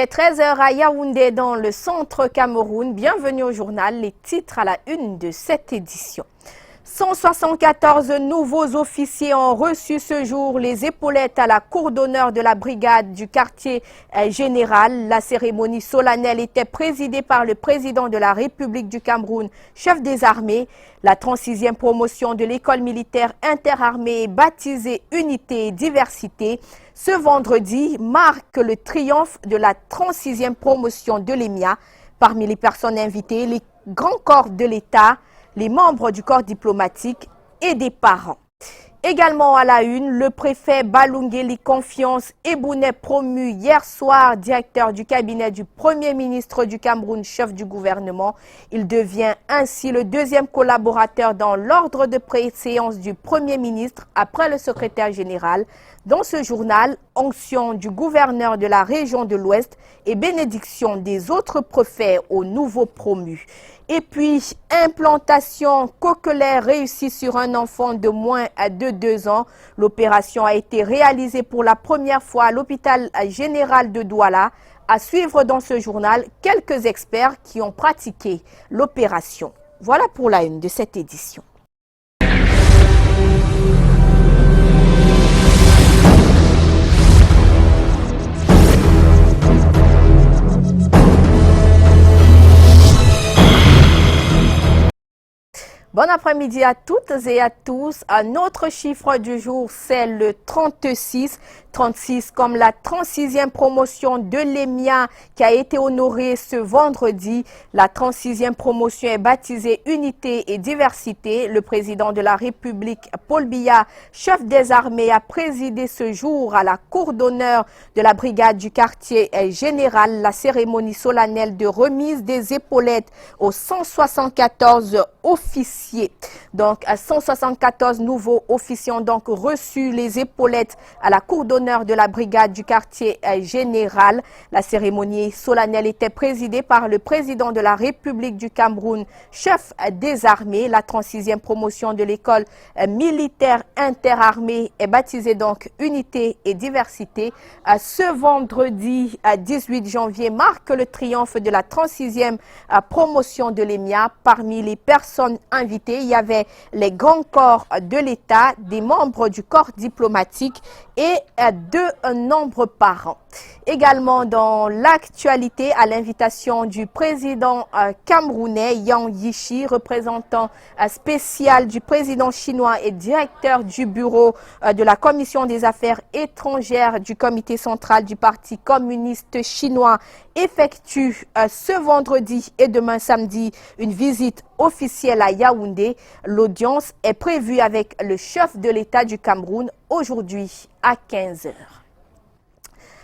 est 13 h à Yaoundé dans le centre Cameroun. Bienvenue au journal, les titres à la une de cette édition. 174 nouveaux officiers ont reçu ce jour les épaulettes à la cour d'honneur de la brigade du quartier général. La cérémonie solennelle était présidée par le président de la République du Cameroun, chef des armées. La 36e promotion de l'école militaire interarmée baptisée Unité et Diversité ce vendredi marque le triomphe de la 36e promotion de l'EMIA. Parmi les personnes invitées, les grands corps de l'État, les membres du corps diplomatique et des parents. Également à la une, le préfet Balungeli Confiance Ebounet promu hier soir directeur du cabinet du Premier ministre du Cameroun, chef du gouvernement. Il devient ainsi le deuxième collaborateur dans l'ordre de préséance du Premier ministre après le secrétaire général. Dans ce journal, onction du gouverneur de la région de l'Ouest et bénédiction des autres préfets aux nouveaux promus. Et puis, implantation cochléaire réussie sur un enfant de moins de 2 ans. L'opération a été réalisée pour la première fois à l'hôpital général de Douala. À suivre dans ce journal, quelques experts qui ont pratiqué l'opération. Voilà pour la une de cette édition. Bon après-midi à toutes et à tous. Un autre chiffre du jour, c'est le 36. 36 comme la 36e promotion de l'EMIA qui a été honorée ce vendredi. La 36e promotion est baptisée Unité et Diversité. Le président de la République, Paul Biya, chef des armées, a présidé ce jour à la cour d'honneur de la brigade du quartier général la cérémonie solennelle de remise des épaulettes aux 174 officiers. Donc, 174 nouveaux officiers ont donc reçu les épaulettes à la cour d'honneur de la brigade du quartier général. La cérémonie solennelle était présidée par le président de la République du Cameroun, chef des armées. La 36e promotion de l'école militaire interarmée est baptisée donc Unité et Diversité. Ce vendredi 18 janvier marque le triomphe de la 36e promotion de l'EMIA. Parmi les personnes invitées, il y avait les grands corps de l'État, des membres du corps diplomatique et de nombreux parents. Également dans l'actualité, à l'invitation du président camerounais Yang Yichi, représentant spécial du président chinois et directeur du bureau de la commission des affaires étrangères du comité central du parti communiste chinois, effectue ce vendredi et demain samedi une visite officielle à Yaoundé. L'audience est prévue avec le chef de l'État du Cameroun aujourd'hui à 15 h.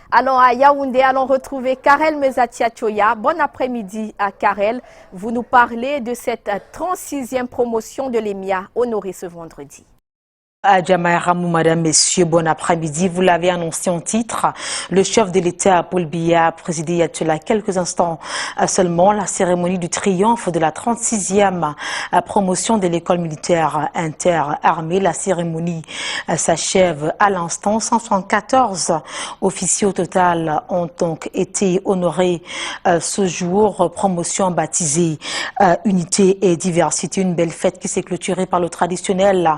Allons à Yaoundé, allons retrouver Karel Mezatia-Choya. Bon après-midi à Karel. Vous nous parlez de cette 36e promotion de l'EMIA honorée ce vendredi. Adjama Ramou, madame, messieurs, bon après-midi. Vous l'avez annoncé en titre. Le chef de l'État, Paul Biya, a présidé il y a quelques instants seulement la cérémonie du triomphe de la 36e promotion de l'école militaire interarmée. La cérémonie s'achève à l'instant. 174 officiers au total ont donc été honorés ce jour. Promotion baptisée Unité et Diversité. Une belle fête qui s'est clôturée par le traditionnel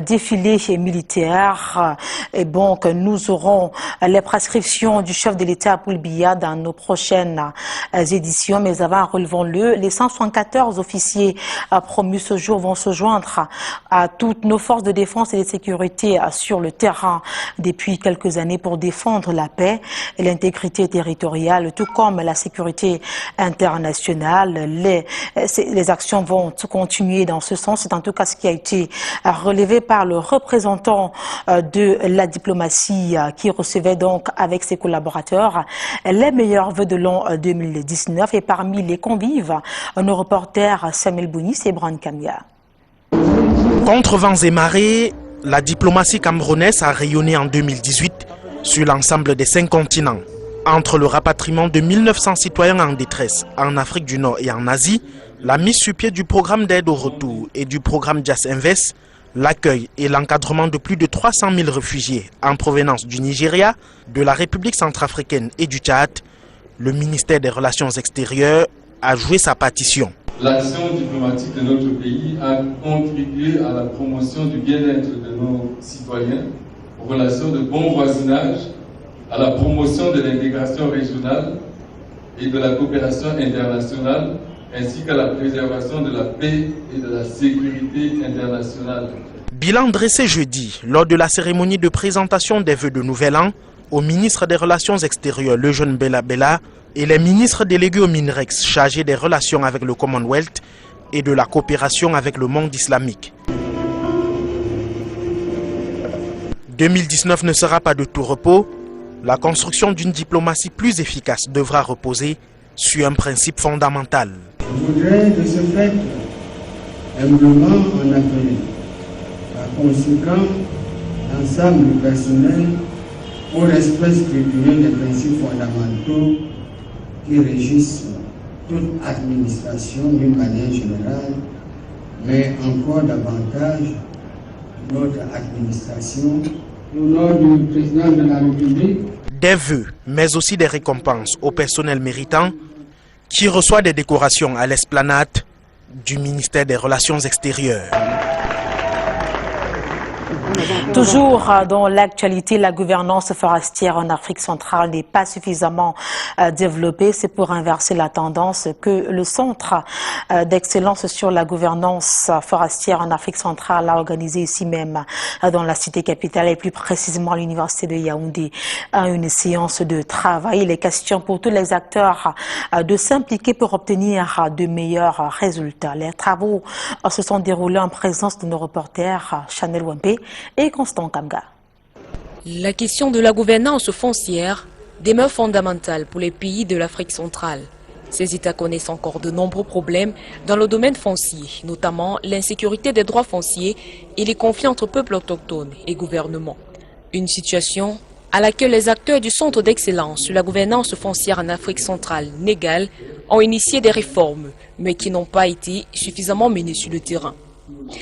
défilé militaire. Et donc, nous aurons les prescriptions du chef de l'État Paul Biya dans nos prochaines éditions. Mais avant, relevons-le, les 174 officiers promus ce jour vont se joindre à toutes nos forces de défense et de sécurité sur le terrain depuis quelques années pour défendre la paix et l'intégrité territoriale, tout comme la sécurité internationale. Les actions vont continuer dans ce sens. C'est en tout cas ce qui a été relevé par le représentant de la diplomatie qui recevait donc avec ses collaborateurs les meilleurs vœux de l'an 2019. Et parmi les convives, nos reporters Samuel Bounis et Bran Kamia. Contre vents et marées, la diplomatie camerounaise a rayonné en 2018 sur l'ensemble des 5 continents. Entre le rapatriement de 1900 citoyens en détresse en Afrique du Nord et en Asie, la mise sur pied du programme d'aide au retour et du programme Just Invest, l'accueil et l'encadrement de plus de 300 000 réfugiés en provenance du Nigeria, de la République centrafricaine et du Tchad, Le ministère des Relations extérieures a joué sa partition. L'action diplomatique de notre pays a contribué à la promotion du bien-être de nos citoyens, aux relations de bon voisinage, à la promotion de l'intégration régionale et de la coopération internationale, ainsi qu'à la préservation de la paix et de la sécurité internationale. Bilan dressé jeudi lors de la cérémonie de présentation des vœux de Nouvel An au ministre des Relations extérieures, le jeune Bella Bella, et les ministres délégués au MINREX chargés des relations avec le Commonwealth et de la coopération avec le monde islamique. 2019 ne sera pas de tout repos. La construction d'une diplomatie plus efficace devra reposer sur un principe fondamental. Je voudrais de ce fait humblement en appeler, par conséquent, l'ensemble du personnel au respect scrupuleux des principes fondamentaux qui régissent toute administration d'une manière générale, mais encore davantage notre administration. Au nom du président de la République. Des vœux, mais aussi des récompenses au personnel méritant qui reçoit des décorations à l'esplanade du ministère des Relations extérieures. Toujours dans l'actualité, la gouvernance forestière en Afrique centrale n'est pas suffisamment développée. C'est pour inverser la tendance que le Centre d'excellence sur la gouvernance forestière en Afrique centrale a organisé ici même dans la cité capitale et plus précisément à l'université de Yaoundé une séance de travail. Il est question pour tous les acteurs de s'impliquer pour obtenir de meilleurs résultats. Les travaux se sont déroulés en présence de nos reporters Chanel Wempé et Constant Kamga. La question de la gouvernance foncière demeure fondamentale pour les pays de l'Afrique centrale. Ces États connaissent encore de nombreux problèmes dans le domaine foncier, notamment l'insécurité des droits fonciers et les conflits entre peuples autochtones et gouvernements. Une situation à laquelle les acteurs du Centre d'excellence sur la gouvernance foncière en Afrique centrale, NEGAL, ont initié des réformes, mais qui n'ont pas été suffisamment menées sur le terrain.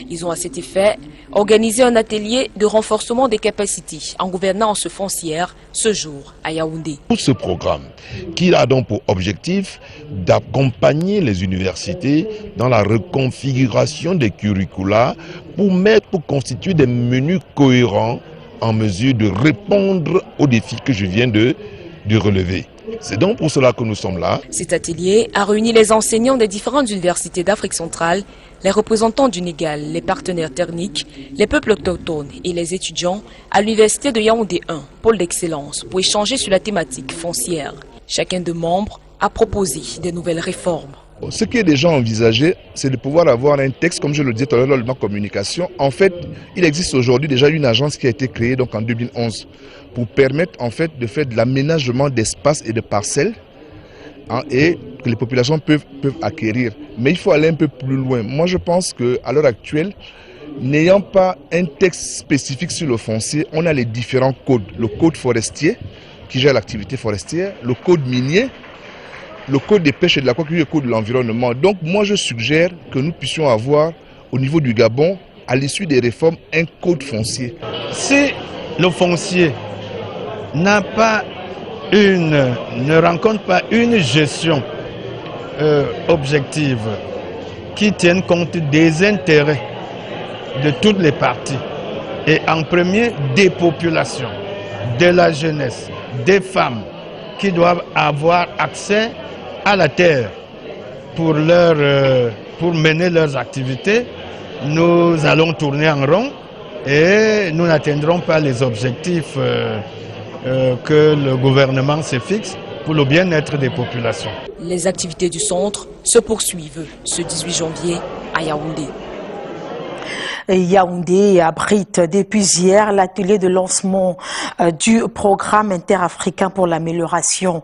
Ils ont à cet effet organisé un atelier de renforcement des capacités en gouvernance foncière ce jour à Yaoundé. Tout ce programme qui a donc pour objectif d'accompagner les universités dans la reconfiguration des curricula pour constituer des menus cohérents en mesure de répondre aux défis que je viens de relever. C'est donc pour cela que nous sommes là. Cet atelier a réuni les enseignants des différentes universités d'Afrique centrale, les représentants du Négal, les partenaires techniques, les peuples autochtones et les étudiants à l'université de Yaoundé 1, pôle d'excellence, pour échanger sur la thématique foncière. Chacun des membres a proposé des nouvelles réformes. Ce qui est déjà envisagé, c'est de pouvoir avoir un texte, comme je le disais tout à l'heure, dans la communication. En fait, il existe aujourd'hui déjà une agence qui a été créée donc en 2011 pour permettre en fait de faire de l'aménagement d'espaces et de parcelles et que les populations peuvent acquérir. Mais il faut aller un peu plus loin. Moi, je pense qu'à l'heure actuelle, n'ayant pas un texte spécifique sur le foncier, on a les différents codes. Le code forestier qui gère l'activité forestière, le code minier, le code des pêches et de l'aquaculture et le code de l'environnement. Donc moi je suggère que nous puissions avoir au niveau du Gabon, à l'issue des réformes, un code foncier. Si le foncier ne rencontre pas une gestion objective qui tienne compte des intérêts de toutes les parties, et en premier des populations, de la jeunesse, des femmes qui doivent avoir accès à la terre pour mener leurs activités, nous allons tourner en rond et nous n'atteindrons pas les objectifs que le gouvernement se fixe pour le bien-être des populations. Les activités du centre se poursuivent ce 18 janvier à Yaoundé. Yaoundé abrite depuis hier l'atelier de lancement du programme interafricain pour l'amélioration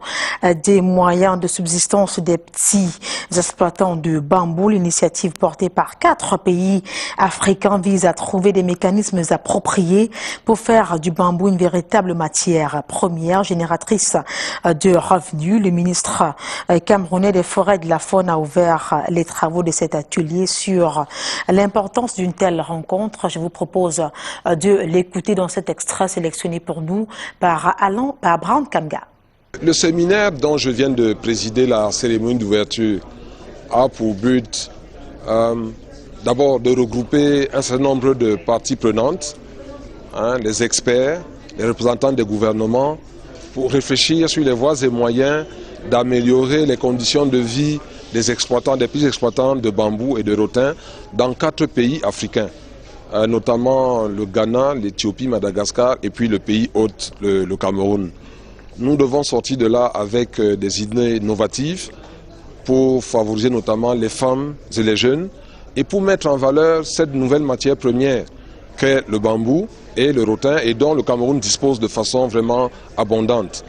des moyens de subsistance des petits exploitants de bambou. L'initiative portée par 4 pays africains vise à trouver des mécanismes appropriés pour faire du bambou une véritable matière première génératrice de revenus. Le ministre camerounais des forêts et de la faune a ouvert les travaux de cet atelier sur l'importance d'une telle rencontre. Je vous propose de l'écouter dans cet extrait sélectionné pour nous par Brand Kamga. Le séminaire dont je viens de présider la cérémonie d'ouverture a pour but d'abord de regrouper un certain nombre de parties prenantes, les experts, les représentants des gouvernements, pour réfléchir sur les voies et moyens d'améliorer les conditions de vie des exploitants, des petits exploitants de bambou et de rotin dans 4 pays africains, notamment le Ghana, l'Éthiopie, Madagascar et puis le pays hôte, le Cameroun. Nous devons sortir de là avec des idées innovatives pour favoriser notamment les femmes et les jeunes et pour mettre en valeur cette nouvelle matière première qu'est le bambou et le rotin et dont le Cameroun dispose de façon vraiment abondante.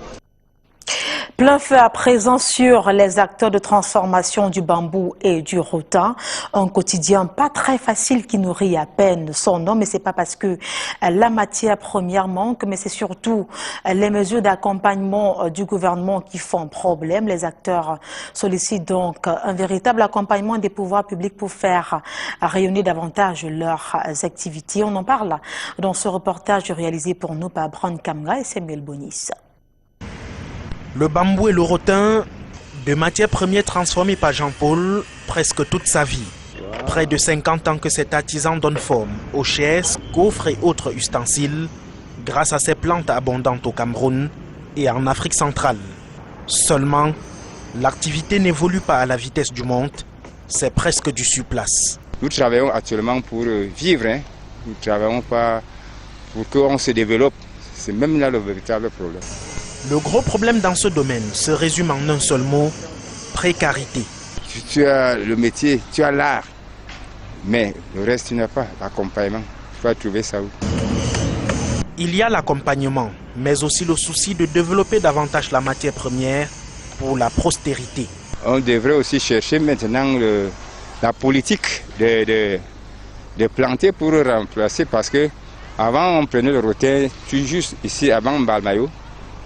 Plein feu à présent sur les acteurs de transformation du bambou et du rotin. Un quotidien pas très facile qui nourrit à peine son nom, mais c'est pas parce que la matière première manque, mais c'est surtout les mesures d'accompagnement du gouvernement qui font problème. Les acteurs sollicitent donc un véritable accompagnement des pouvoirs publics pour faire rayonner davantage leurs activités. On en parle dans ce reportage réalisé pour nous par Bran Kamga et Samuel Bonis. Le bambou et le rotin, de matières premières transformées par Jean-Paul presque toute sa vie. Près de 50 ans que cet artisan donne forme aux chaises, coffres et autres ustensiles grâce à ses plantes abondantes au Cameroun et en Afrique centrale. Seulement, l'activité n'évolue pas à la vitesse du monde, c'est presque du surplace. Nous travaillons actuellement pour vivre, nous ne travaillons pas pour qu'on se développe. C'est même là le véritable problème. Le gros problème dans ce domaine se résume en un seul mot, précarité. Tu as le métier, tu as l'art, mais le reste tu n'as pas l'accompagnement. Tu vas trouver ça où? Il y a l'accompagnement, mais aussi le souci de développer davantage la matière première pour la postérité. On devrait aussi chercher maintenant la politique de planter pour remplacer, parce que avant on prenait le rotin, juste ici avant Balmayo.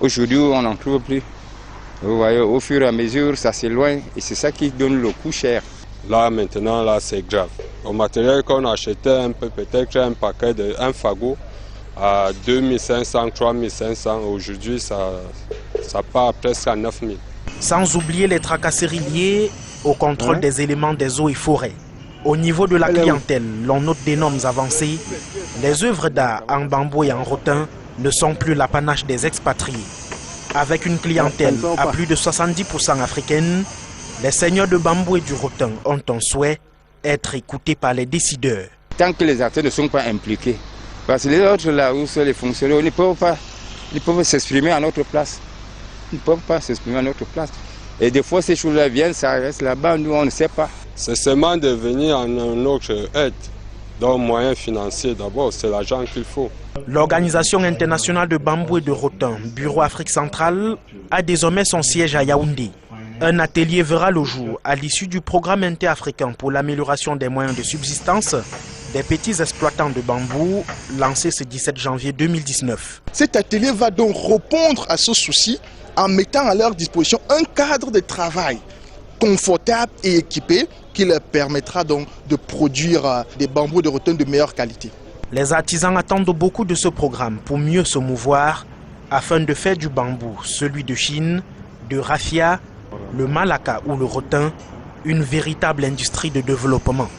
Aujourd'hui, on n'en trouve plus. Vous voyez, au fur et à mesure, ça s'éloigne et c'est ça qui donne le coût cher. Là, maintenant, là, c'est grave. Au matériel qu'on achetait peut-être un paquet un fagot à 2500, 3500. Aujourd'hui, ça part presque à 9000. Sans oublier les tracasseries liées au contrôle des éléments des eaux et forêts. Au niveau de la clientèle, l'on note des normes avancées. Les œuvres d'art en bambou et en rotin ne sont plus l'apanage des expatriés. Avec une clientèle à plus de 70% africaine, les seigneurs de bambou et du rotin ont un souhait, être écoutés par les décideurs. Tant que les acteurs ne sont pas impliqués, parce que les autres là où sont les fonctionnaires, ils ne peuvent s'exprimer à notre place. Ils ne peuvent pas s'exprimer à notre place. Et des fois ces choses-là viennent, ça reste là-bas, nous on ne sait pas. C'est seulement de venir en un autre aide. Donc, moyens financiers d'abord, c'est l'argent qu'il faut. L'Organisation internationale de bambou et de rotin, Bureau Afrique centrale, a désormais son siège à Yaoundé. Un atelier verra le jour à l'issue du programme interafricain pour l'amélioration des moyens de subsistance des petits exploitants de bambou, lancé ce 17 janvier 2019. Cet atelier va donc répondre à ce souci en mettant à leur disposition un cadre de travail confortable et équipé qui leur permettra donc de produire des bambous de rotin de meilleure qualité. Les artisans attendent beaucoup de ce programme pour mieux se mouvoir afin de faire du bambou, celui de Chine, de raffia, le malacca ou le rotin, une véritable industrie de développement.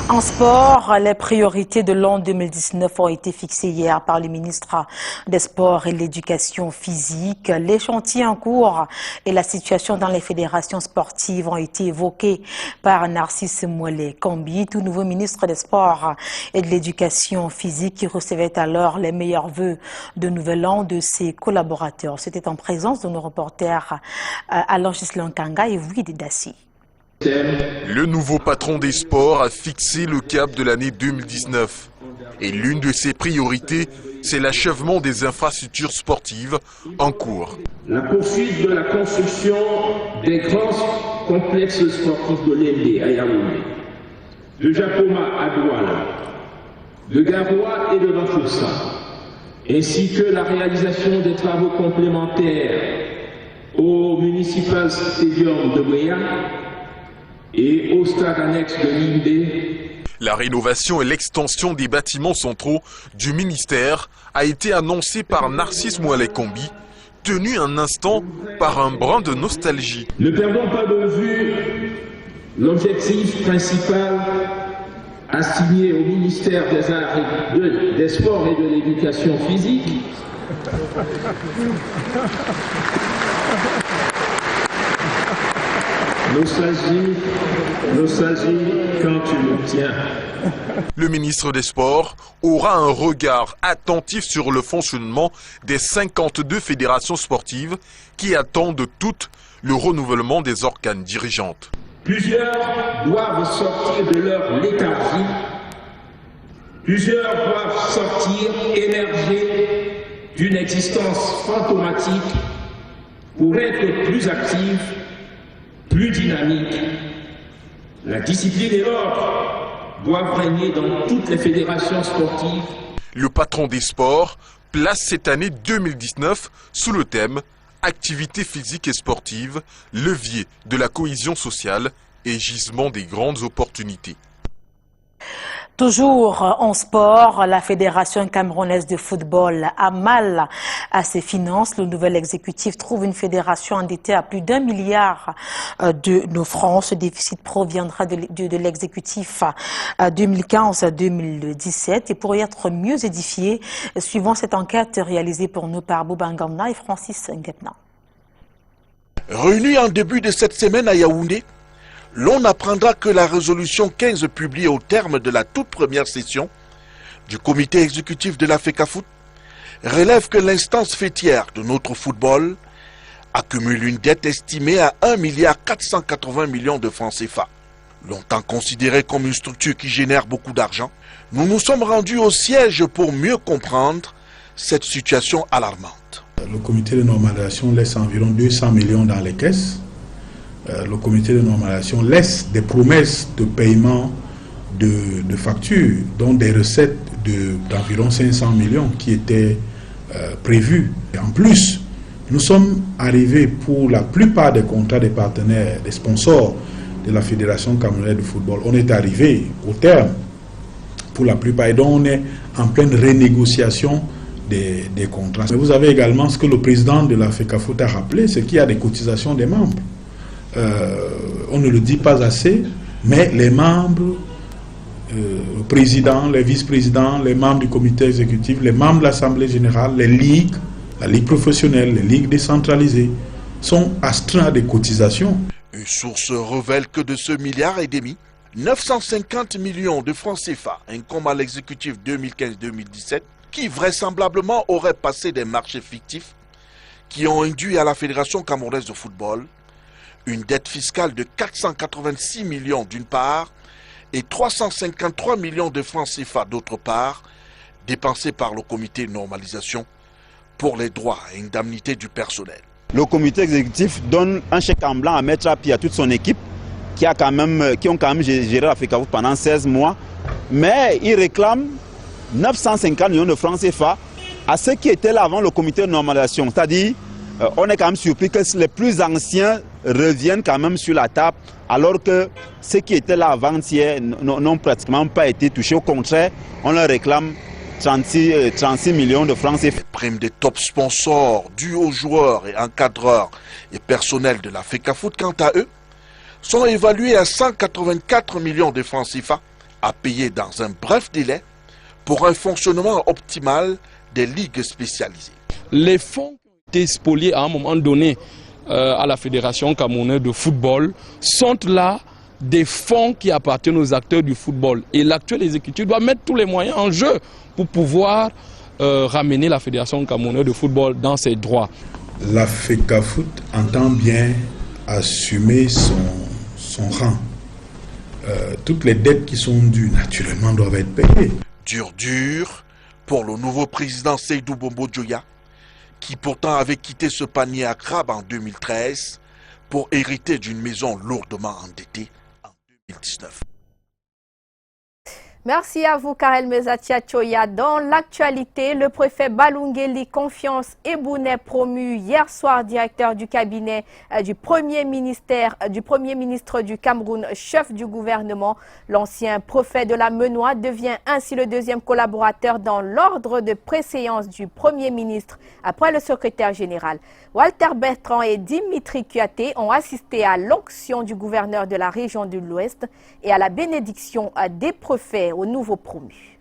En sport, les priorités de l'an 2019 ont été fixées hier par le ministre des Sports et de l'Éducation physique. Les chantiers en cours et la situation dans les fédérations sportives ont été évoqués par Narcisse Mouelé Kambi, tout nouveau ministre des Sports et de l'Éducation physique, qui recevait alors les meilleurs vœux de nouvel an de ses collaborateurs. C'était en présence de nos reporters Alain Gislain Kanga et Widi Dassi. Le nouveau patron des sports a fixé le cap de l'année 2019. Et l'une de ses priorités, c'est l'achèvement des infrastructures sportives en cours. La poursuite de la construction des grands complexes sportifs de l'Indé à Yaoundé, de Japoma à Douala, de Garoua et de Bafoussa, ainsi que la réalisation des travaux complémentaires au Municipal Stadium de Bouéa et au stade annexe de Lindé. La rénovation et l'extension des bâtiments centraux du ministère a été annoncée par Narcisse Mouelé Kambi, tenu un instant par un brin de nostalgie. Ne perdons pas de vue l'objectif principal assigné au ministère des Arts, des Sports et de l'Éducation physique. Nostalgie quand tu me tiens. Le ministre des Sports aura un regard attentif sur le fonctionnement des 52 fédérations sportives qui attendent toutes le renouvellement des organes dirigeantes. Plusieurs doivent sortir de leur léthargie. Plusieurs doivent sortir, émerger d'une existence fantomatique pour être plus actifs, plus dynamiques. La discipline et l'ordre doivent régner dans toutes les fédérations sportives. Le patron des sports place cette année 2019 sous le thème « Activité physique et sportive, levier de la cohésion sociale et gisement des grandes opportunités ». Toujours en sport, la Fédération camerounaise de football a mal à ses finances. Le nouvel exécutif trouve une fédération endettée à plus d'1 milliard de nos francs. Ce déficit proviendra de l'exécutif 2015-2017. Et pour y être mieux édifié, suivant cette enquête réalisée pour nous par Bouba Ngamna et Francis Ngepna. Réunis en début de cette semaine à Yaoundé, l'on apprendra que la résolution 15 publiée au terme de la toute première session du comité exécutif de la FECAFOOT relève que l'instance fêtière de notre football accumule une dette estimée à 1,480 milliard de francs CFA. Longtemps considérée comme une structure qui génère beaucoup d'argent, nous nous sommes rendus au siège pour mieux comprendre cette situation alarmante. Le comité de normalisation laisse environ 200 millions dans les caisses. Le comité de normalisation laisse des promesses de paiement de factures, dont des recettes d'environ 500 millions qui étaient prévues. Et en plus, nous sommes arrivés pour la plupart des contrats des partenaires, des sponsors de la Fédération camerounaise de football. On est arrivé au terme pour la plupart et donc on est en pleine renégociation des contrats. Mais vous avez également ce que le président de la FECAFOOT a rappelé, c'est qu'il y a des cotisations des membres. On ne le dit pas assez, mais les membres, le président, les vice-présidents, les membres du comité exécutif, les membres de l'Assemblée générale, les ligues, la ligue professionnelle, les ligues décentralisées, sont astreints des cotisations. Une source révèle que de ce milliard et demi, 950 millions de francs CFA incombent à l'exécutif 2015-2017, qui vraisemblablement aurait passé des marchés fictifs qui ont induit à la Fédération camerounaise de football une dette fiscale de 486 millions d'une part et 353 millions de francs CFA d'autre part, dépensés par le comité de normalisation pour les droits et indemnités du personnel. Le comité exécutif donne un chèque en blanc à mettre à pied à toute son équipe qui ont quand même géré la FECAFOOT pendant 16 mois, mais il réclame 950 millions de francs CFA à ceux qui étaient là avant le comité de normalisation. C'est-à-dire, on est quand même surpris que les plus anciens reviennent quand même sur la table, alors que ceux qui étaient là avant-hier n'ont pratiquement pas été touchés. Au contraire, on leur réclame 36 millions de francs CFA. Les primes des top sponsors dues aux joueurs et encadreurs et personnels de la FECAFOOT, quant à eux, sont évaluées à 184 millions de francs CFA à payer dans un bref délai pour un fonctionnement optimal des ligues spécialisées. Les fonds qui ont été spoliés à un moment donné à la Fédération camerounaise de football sont là des fonds qui appartiennent aux acteurs du football. Et l'actuel exécutif doit mettre tous les moyens en jeu pour pouvoir ramener la Fédération camerounaise de football dans ses droits. La FECAFOOT entend bien assumer son rang. Toutes les dettes qui sont dues, naturellement, doivent être payées. Dur pour le nouveau président Seydou Bombo Dioya, qui pourtant avait quitté ce panier à crabe en 2013 pour hériter d'une maison lourdement endettée en 2019. Merci à vous, Karel Mezatia Choya. Dans l'actualité, le préfet Balungeli Confiance Ebounet promu hier soir directeur du cabinet du Premier ministre du Cameroun, chef du gouvernement. L'ancien préfet de la Menoie devient ainsi le deuxième collaborateur dans l'ordre de préséance du Premier ministre après le secrétaire général. Walter Bertrand et Dimitri Kuaté ont assisté à l'onction du gouverneur de la région de l'Ouest et à la bénédiction des préfets aux nouveaux promus.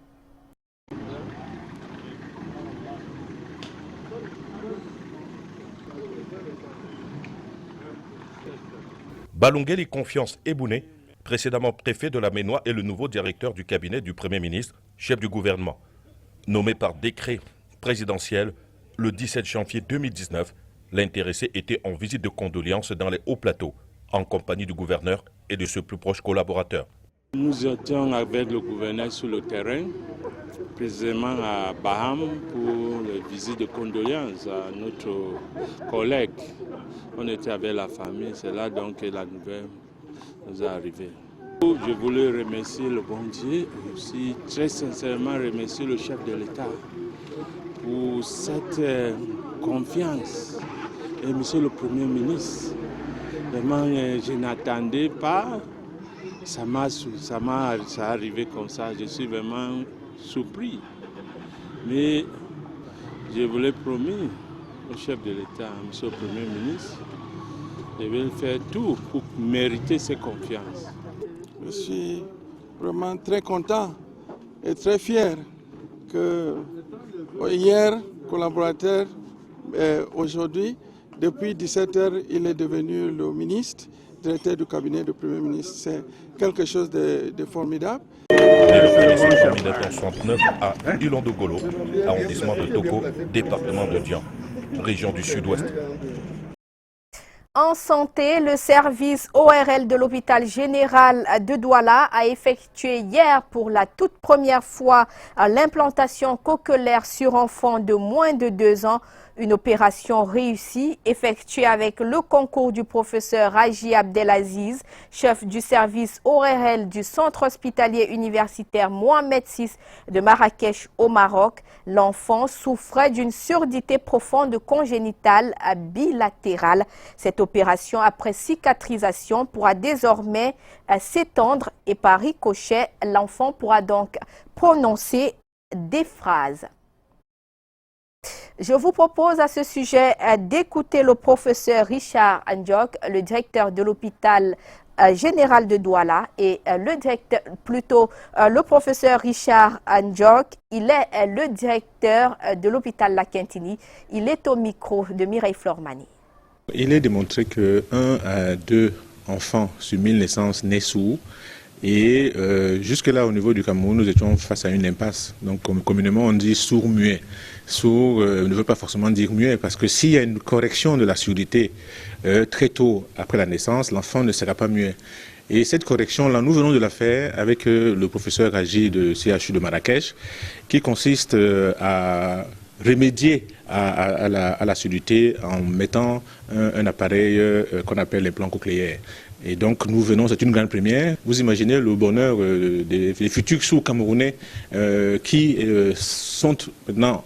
Balungeli Confiance Ebounet, précédemment préfet de la Menoie, est le nouveau directeur du cabinet du Premier ministre, chef du gouvernement. Nommé par décret présidentiel le 17 janvier 2019, l'intéressé était en visite de condoléances dans les hauts plateaux, en compagnie du gouverneur et de ses plus proches collaborateurs. Nous étions avec le gouverneur sur le terrain, précisément à Baham, pour la visite de condoléances à notre collègue. On était avec la famille, c'est là donc que la nouvelle nous est arrivée. Je voulais remercier le bon Dieu et aussi très sincèrement remercier le chef de l'État pour cette confiance. Et monsieur le Premier ministre, vraiment je n'attendais pas. Ça m'est arrivé comme ça, je suis vraiment surpris. Mais je vous l'ai promis au chef de l'État, monsieur le Premier ministre, je vais faire tout pour mériter ses confiances. Je suis vraiment très content et très fier que hier, collaborateur, aujourd'hui, depuis 17h, il est devenu le ministre, directeur du cabinet du Premier ministre. C'est quelque chose de formidable. En 1969 à Ilondogolo, arrondissement de Toko, département de Dian, région du sud-ouest. En santé, le service ORL de l'hôpital général de Douala a effectué hier pour la toute première fois l'implantation cochléaire sur enfants de moins de 2 ans. Une opération réussie, effectuée avec le concours du professeur Raji Abdelaziz, chef du service ORL du centre hospitalier universitaire Mohamed VI de Marrakech au Maroc. L'enfant souffrait d'une surdité profonde congénitale bilatérale. Cette opération, après cicatrisation, pourra désormais s'étendre et par ricochet, l'enfant pourra donc prononcer des phrases. Je vous propose à ce sujet d'écouter le professeur Richard Andjok, le directeur de l'hôpital général de Douala, et le professeur Richard Andjok, il est le directeur de l'hôpital La Quintini. Il est au micro de Mireille Flormani. Il est démontré que 1 à 2 enfants sur 1000 naissances naissent sourds. Et jusque-là, au niveau du Cameroun, nous étions face à une impasse. Donc, communément, on dit sourd-muet. Sourd ne veut pas forcément dire muet, parce que s'il y a une correction de la surdité très tôt après la naissance, l'enfant ne sera pas muet. Et cette correction-là, nous venons de la faire avec le professeur Raji de CHU de Marrakech, qui consiste à remédier à la surdité en mettant un appareil qu'on appelle l'implant cochléaire. Et donc nous venons, c'est une grande première. Vous imaginez le bonheur des futurs sourds camerounais qui sont maintenant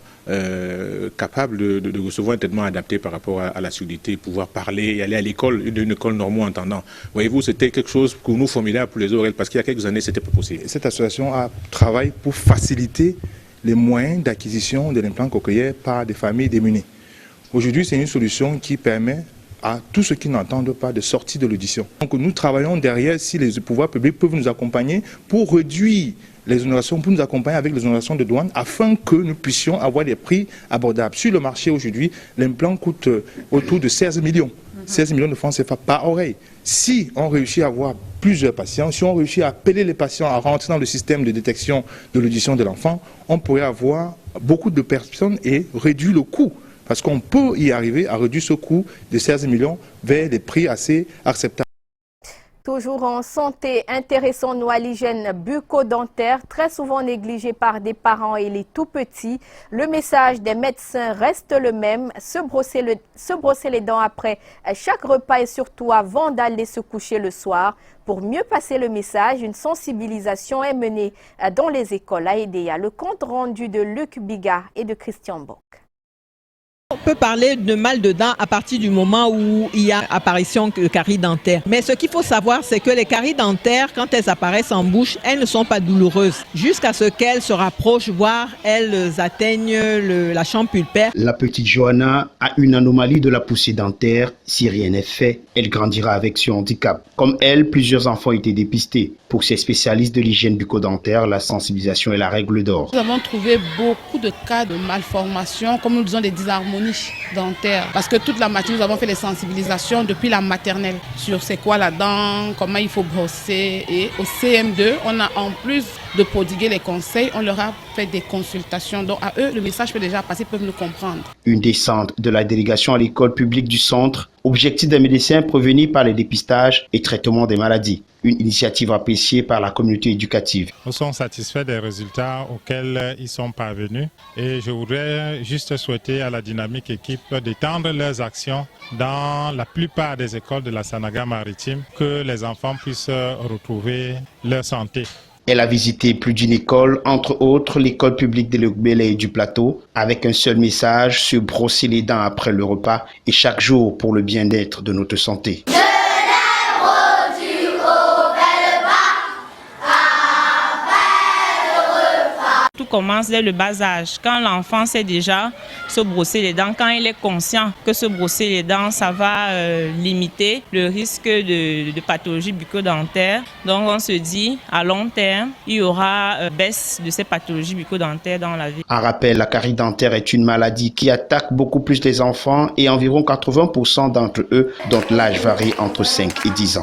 capables de recevoir un traitement adapté par rapport à la surdité, pouvoir parler et aller à l'école, une école normo-entendant. Voyez-vous, c'était quelque chose pour nous formidable pour les ORL, parce qu'il y a quelques années, c'était pas possible. Cette association travaille pour faciliter les moyens d'acquisition de l'implant cochléaire par des familles démunies. Aujourd'hui, c'est une solution qui permet à tous ceux qui n'entendent pas de sortir de l'audition. Donc nous travaillons derrière, si les pouvoirs publics peuvent nous accompagner pour réduire les exonérations, pour nous accompagner avec les exonérations de douane, afin que nous puissions avoir des prix abordables. Sur le marché aujourd'hui, l'implant coûte autour de 16 millions. 16 millions de francs CFA par oreille. Si on réussit à avoir plusieurs patients, si on réussit à appeler les patients à rentrer dans le système de détection de l'audition de l'enfant, on pourrait avoir beaucoup de personnes et réduire le coût. Parce qu'on peut y arriver à réduire ce coût de 16 millions vers des prix assez acceptables. Toujours en santé, intéressons-nous à l'hygiène bucco-dentaire, très souvent négligée par des parents et les tout-petits. Le message des médecins reste le même, se brosser les dents après chaque repas et surtout avant d'aller se coucher le soir. Pour mieux passer le message, une sensibilisation est menée dans les écoles à EDEA. Le compte rendu de Luc Biga et de Christian Bock. On peut parler de mal de dents à partir du moment où il y a apparition de caries dentaires. Mais ce qu'il faut savoir, c'est que les caries dentaires, quand elles apparaissent en bouche, elles ne sont pas douloureuses. Jusqu'à ce qu'elles se rapprochent, voire elles atteignent la chambre pulpaire. La petite Johanna a une anomalie de la poussée dentaire. Si rien n'est fait, elle grandira avec ce handicap. Comme elle, plusieurs enfants étaient dépistés. Pour ces spécialistes de l'hygiène bucco-dentaire, la sensibilisation est la règle d'or. Nous avons trouvé beaucoup de cas de malformations, comme nous disons des disharmonies dentaire, parce que toute la matinée nous avons fait les sensibilisations depuis la maternelle sur c'est quoi la dent, comment il faut brosser, et au CM2 on a en plus de prodiguer les conseils, on leur a fait des consultations, donc à eux le message peut déjà passer, peuvent nous comprendre. Une descente de la délégation à l'école publique du centre, objectif des médecins prévenir par les dépistages et traitement des maladies. Une initiative appréciée par la communauté éducative. Nous sommes satisfaits des résultats auxquels ils sont parvenus et je voudrais juste souhaiter à la dynamique équipe d'étendre leurs actions dans la plupart des écoles de la Sanaga maritime, que les enfants puissent retrouver leur santé. Elle a visité plus d'une école, entre autres l'école publique de l'Ogbélé et du Plateau, avec un seul message, se brosser les dents après le repas et chaque jour pour le bien-être de notre santé. Tout commence dès le bas âge. Quand l'enfant sait déjà se brosser les dents, quand il est conscient que se brosser les dents, ça va limiter le risque de pathologie bucco-dentaire. Donc on se dit, à long terme, il y aura baisse de ces pathologies bucco-dentaires dans la vie. Un rappel, la carie dentaire est une maladie qui attaque beaucoup plus les enfants et environ 80% d'entre eux dont l'âge varie entre 5 et 10 ans.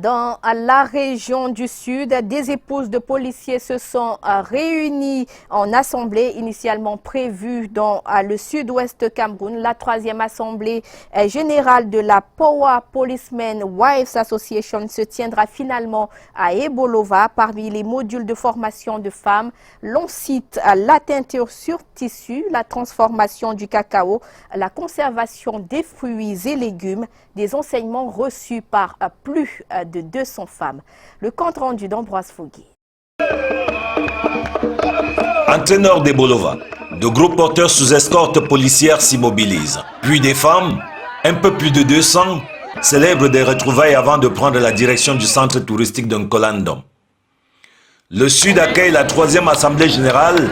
Dans la région du Sud, des épouses de policiers se sont réunies en assemblée initialement prévue dans le sud-ouest Cameroun. La 3e assemblée générale de la Powa Policemen Wives Association se tiendra finalement à Ebolova. Parmi les modules de formation de femmes, l'on cite la teinture sur tissu, la transformation du cacao, la conservation des fruits et légumes, des enseignements reçus par plus de 200 femmes. Le compte rendu d'Ambroise Fogui. Entraîneur d'Ebolova, de gros porteurs sous escorte policière s'immobilisent. Puis des femmes, un peu plus de 200, célèbrent des retrouvailles avant de prendre la direction du centre touristique de Nkolandom. Le Sud accueille la 3e assemblée générale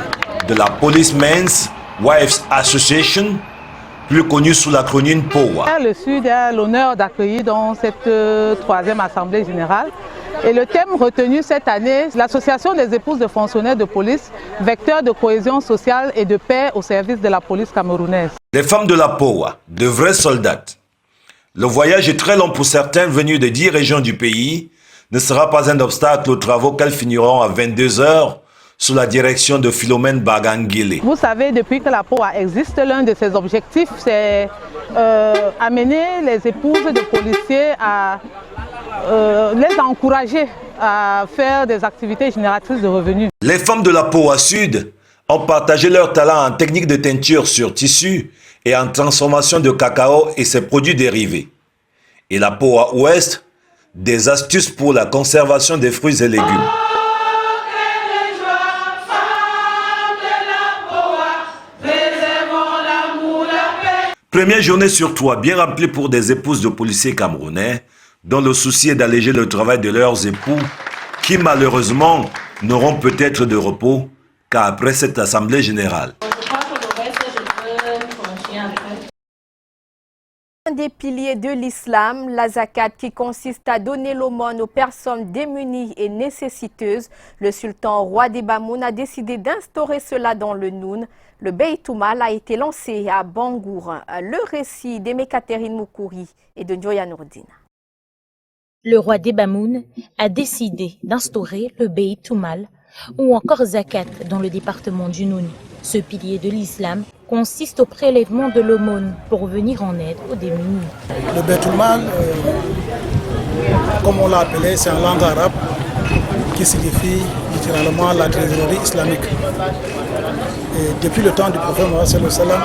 de la Policemen's Wives Association, plus connu sous l'acronyme POWA. Le Sud a l'honneur d'accueillir dans cette 3e assemblée générale. Et le thème retenu cette année, l'association des épouses de fonctionnaires de police, vecteur de cohésion sociale et de paix au service de la police camerounaise. Les femmes de la POWA, de vraies soldates. Le voyage est très long pour certains venus de 10 régions du pays, ne sera pas un obstacle aux travaux qu'elles finiront à 22 h sous la direction de Philomène Bagangile. Vous savez, depuis que la POWA existe, l'un de ses objectifs, c'est amener les épouses de policiers à les encourager à faire des activités génératrices de revenus. Les femmes de la POWA Sud ont partagé leur talent en technique de teinture sur tissu et en transformation de cacao et ses produits dérivés. Et la POWA Ouest, des astuces pour la conservation des fruits et légumes. Première journée sur 3 bien remplie pour des épouses de policiers camerounais dont le souci est d'alléger le travail de leurs époux qui malheureusement n'auront peut-être de repos qu'après cette assemblée générale. Un des piliers de l'islam, la zakat, qui consiste à donner l'aumône aux personnes démunies et nécessiteuses. Le sultan roi des Bamoun a décidé d'instaurer cela dans le Noun. Le Beytoumal a été lancé à Bangour. Le récit d'Emekaterine Moukouri et de Njoya Nourdine. Le roi des Bamoun a décidé d'instaurer le Beytoumal ou encore zakat dans le département du Noun. Ce pilier de l'islam consiste au prélèvement de l'aumône pour venir en aide aux démunis. Le Beytoumal comme on l'a appelé, c'est en langue arabe qui signifie littéralement la trésorerie islamique. Et depuis le temps du prophète Mohammed sallallahu alayhi wa sallam,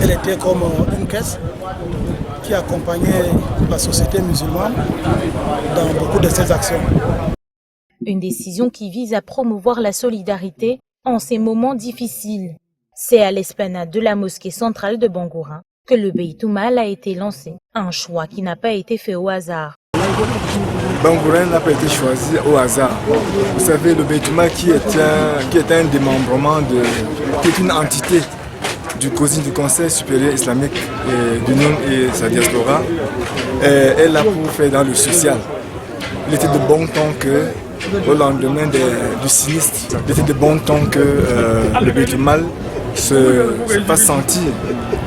elle était comme une caisse qui accompagnait la société musulmane dans beaucoup de ses actions. Une décision qui vise à promouvoir la solidarité en ces moments difficiles. C'est à l'esplanade de la mosquée centrale de Bangoura que le Beytoumal a été lancé, un choix qui n'a pas été fait au hasard. Bangoura n'a pas été choisi au hasard. Vous savez, le Beytoumal qui est un démembrement, qui est une entité du COSI, du Conseil supérieur islamique du Noun et sa diaspora, est là pour faire dans le social. Il était de bon temps que, au lendemain du sinistre, il était de bon temps que le Beytoumal se fasse sentir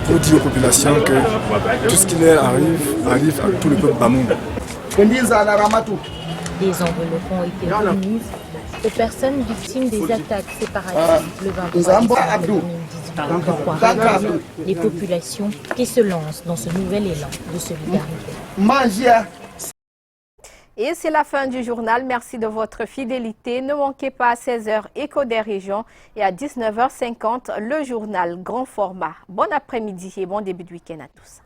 pour dire aux populations que tout ce qui leur arrive à tout le peuple bamoun. Des enveloppes ont été remises aux personnes victimes des attaques séparatistes le 23 décembre 2018 pour encourager les populations qui se lancent dans ce nouvel élan de solidarité. Et c'est la fin du journal. Merci de votre fidélité. Ne manquez pas à 16h Écho des régions et à 19h50 le journal grand format. Bon après-midi et bon début de week-end à tous.